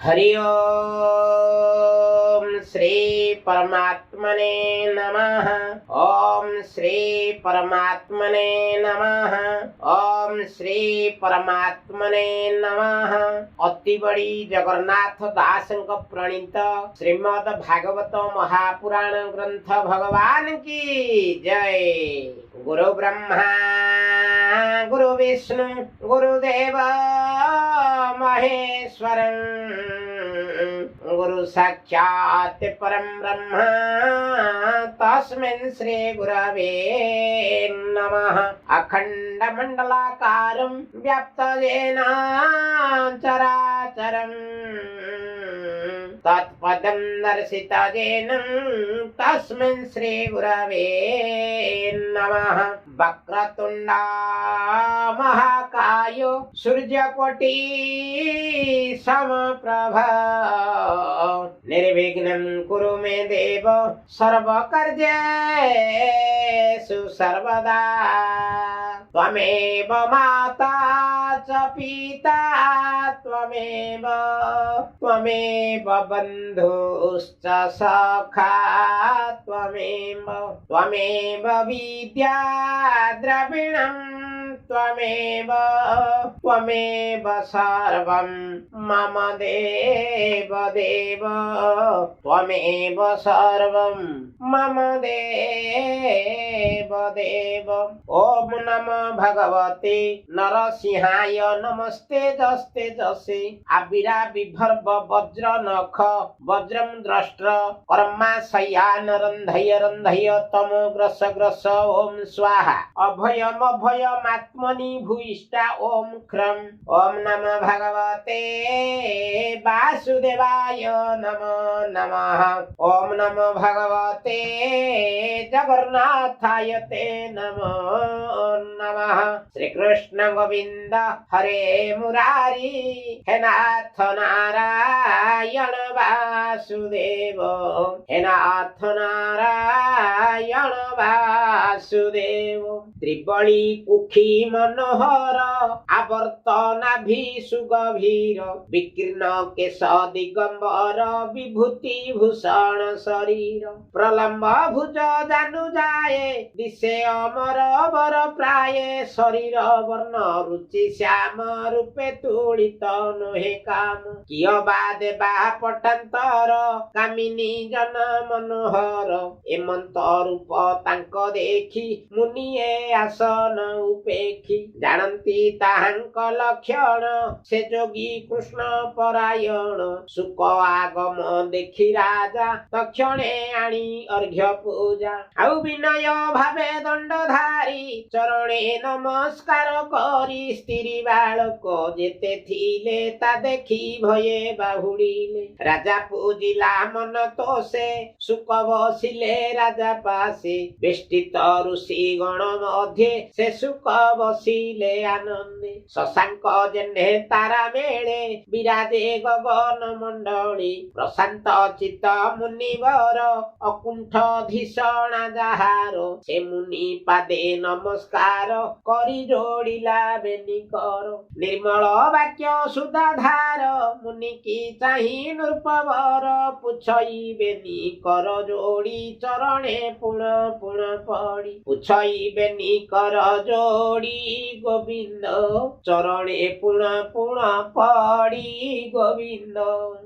हरि ओम श्री परमात्मने नमः। ओम श्री परमात्मने नमः। ओम श्री परमात्मने नमः। अति बड़ी जगन्नाथ दासंक प्रणीत श्रीमद् भागवत महापुराण ग्रंथ भगवान की जय। गुरु ब्रह्मा गुरु विष्णु गुरुदेव महेश्वरं गुरु साक्षात् परं ब्रह्म तस्मै श्री गुरवे नमः। अखंड मंडलाकारं व्याप्तं चराचरं तत्पदं दर्शितं तस्मै श्री गुरवे नमः। वक्रतुंडा महाकाय सूर्यकोटि समप्रभ निर्विघ्नं कुरु मे देव सर्वकार्येषु सर्वदा। त्वमेव माता च पिता त्वमेव बन्धुश्च सखा त्वमेव विद्या द्रविणं त्वमेव सर्वं मम देव त्वमेव सर्वं मम देव। ओम नमो भगवते नरसिंहाय नमस्ते जस्ते जसे आविराविर्भव वज्र नख वज्रं द्रष्ट्र कर्मा शय्यान रन्धय तमो ग्रस ओम स्वाहा अभयमात्मनि भूयिष्ठा ओम क्रम। ओम नमो भगवते वासुदेवाय नमो नमः। ओम नमो भगवते जगन्नाथाय ते नमो नमः। श्री कृष्ण गोविंद हरे मुरारी हे नाथ नारायण वासुदेव हे नाथ नारायण वासुदेव। त्रिबली कुखी मनोहर आवर्तनाभि सुगभीर विकीर्ण केश दिगंबर विभूति भूषण शरीर प्रलम्ब भुज जानु जाए दिशे अमर बर प्राय शरीर वर्ण रुचि श्याम रूपे तुलित नोहे काम किय बा देवा पटांतर कामिनी जन मनोहर एमंत रूप तांक देखी मुनिए आसन उपेक्षी जानती ताहांक लक्षण से जोगी कृष्ण परायण सुख आगम देखी राजा तक्षणे आणी अर्घ्य पूजा आउ विनय भावे दंडधारी चरणे नमस्कार करी स्त्री बालक जेते थिले ता देखी भये बाहुड़िले राजा पूजिला मन तोषे सुख बसिले राजा पासे बेष्टित ऋषि गण मध्ये से सुख बसिले आनंदे शशांक जेने तारा मेले विराजे गगन मंडली प्रशांत चित्त मुनिवर अकुंठ धीषणा जाहार से मुनि पादे नमस्कार करी जोड़िला बेनिकर निर्मल वाक्य सुधाधार मुनि की चाही नृपवर पुछई बेनिकर जोड़ी चरणे पुण पड़ी पुछई बेनिकर जोड़ी गोविंद चरणे पुण पड़ी गोविंद।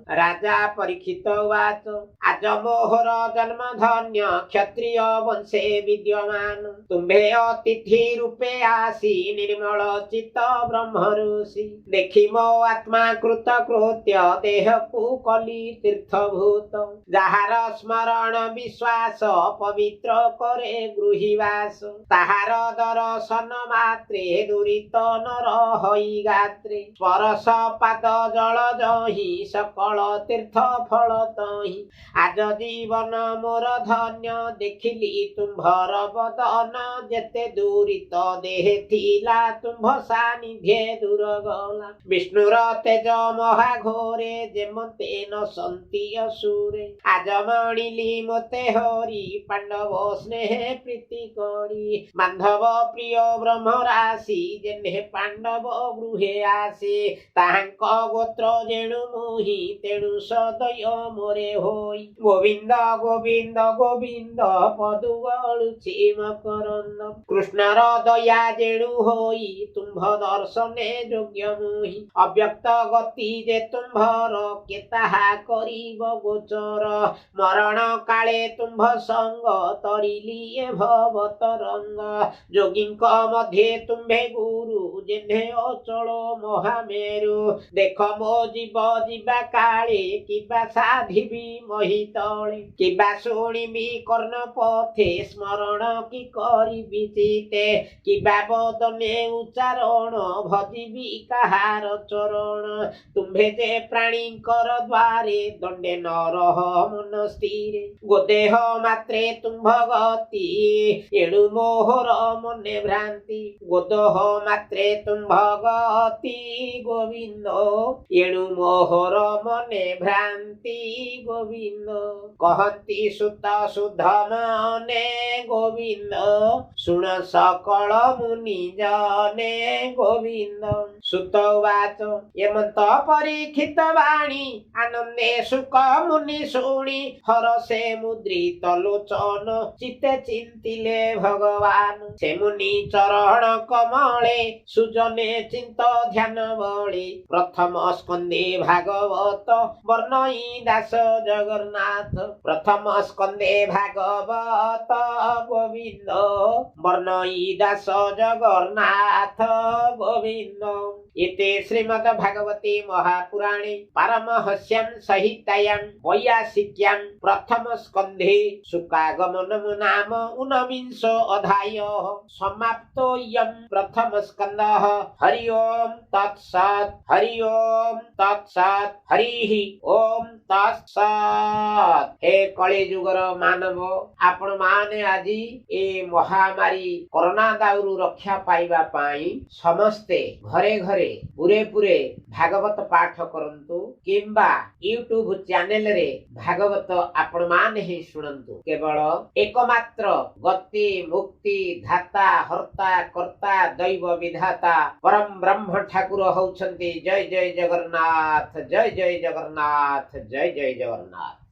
राजा परीक्षित वाच आज मोहर जन्म धन्य क्षत्रिय वंशे विद्यमान तुम्भे अतिथि रूपे आसी निर्मल चित्त ब्रह्म ऋषि देखी मो आत्मा कृत कृत्य देह को कली तीर्थभूत जाहार स्मरण विश्वास पवित्र करे गृहीवास ताहार दर्शन मात्रे दुरित नर हई गात्रे स्पर्श पाद जल जही सकल तीर्थ फल तही आज जीवन मोर धन्य देखिली तुम्भर बदन जेते दूरित देहे थिला तुम्भ सानिध्ये दूर गला विष्णुर तेज महाघोरे जे मते न सन्ति असुरे आज मणिली मते हरि पांडव स्नेह प्रीति करी बांधव प्रिय ब्रह्म राशि जेने पांडव गृहे आसे ताहांक गोत्र जेणु मोहि तेणु सदय मोरे होई गोविंद गोविंद गोविंद पदु गळुछि मकरंद कृष्णर दया जेणु होई तुम्भ दर्शने योग्य मोहि अव्यक्त गति जे तुम्भर के ताहा करिब गोचर मरण काले तुम्भ संग तरिली भव तरंग जोगींक मध्ये तुम्भे गुरु जेने अचल महामेरु देख मो जीव जीवा काले किबा साधिबी मही तले किबा शुणिबी कर्ण पथे स्मरण कि करिबी चिते किबा बदने उच्चारण भजिबी काहार चरण तुम्भे जे प्राणींकर द्वारे दंडे न रह मन स्थिरे गोदेह मात्रे तुम्भ गति एणु मोहर मने भ्रांति गोदह मात्रे तुम्भ गति गोविंद एणु मोहर मने भ्रांति गोविंद कहती सुत सुध मने गोविंद शुण सकल मुनि जने गोविंद सुत वाच एमंत परीक्षित वाणी आनंदे सुख मुनि शुणी हरसे मुद्रित लोचन चित्ते चिंतिले भगवान से मुनि चरण कमले सुजने चिंत ध्यान बळे प्रथम स्कंदे भागवत वर्णई दास जगन्नाथ प्रथम स्कंदे भागवत गोविंद वर्णई दास जगन्नाथ गोविंद इति श्रीमद् भागवते महापुराणे पारमहस्यां संहितायां वैयासिक्यां प्रथम स्कंधे शुकागमन नाम ऊनविंश अध्यायः समाप्तोऽयं प्रथम स्कंदः हरि ओम तत्सत् हरि ओम तत्सत् हरि ओम तत्सत् हे कलिजुगर मानव आपण माने आजि ए महामारी कोरोना दाउरु रक्षा पाइबा पाई समस्ते घरे घरे पुरे पुरे भागवत पाठ करंतु किंबा यूट्यूब चैनल रे भागवत आपण माने ही सुनंतु केवल एकमात्र गति मुक्ति धाता हर्ता कर्ता दैव विधाता परम ब्रह्म ठाकुर होउछंती जय जय जगन्नाथ जय जय जगन्नाथ जय जय जगन्नाथ।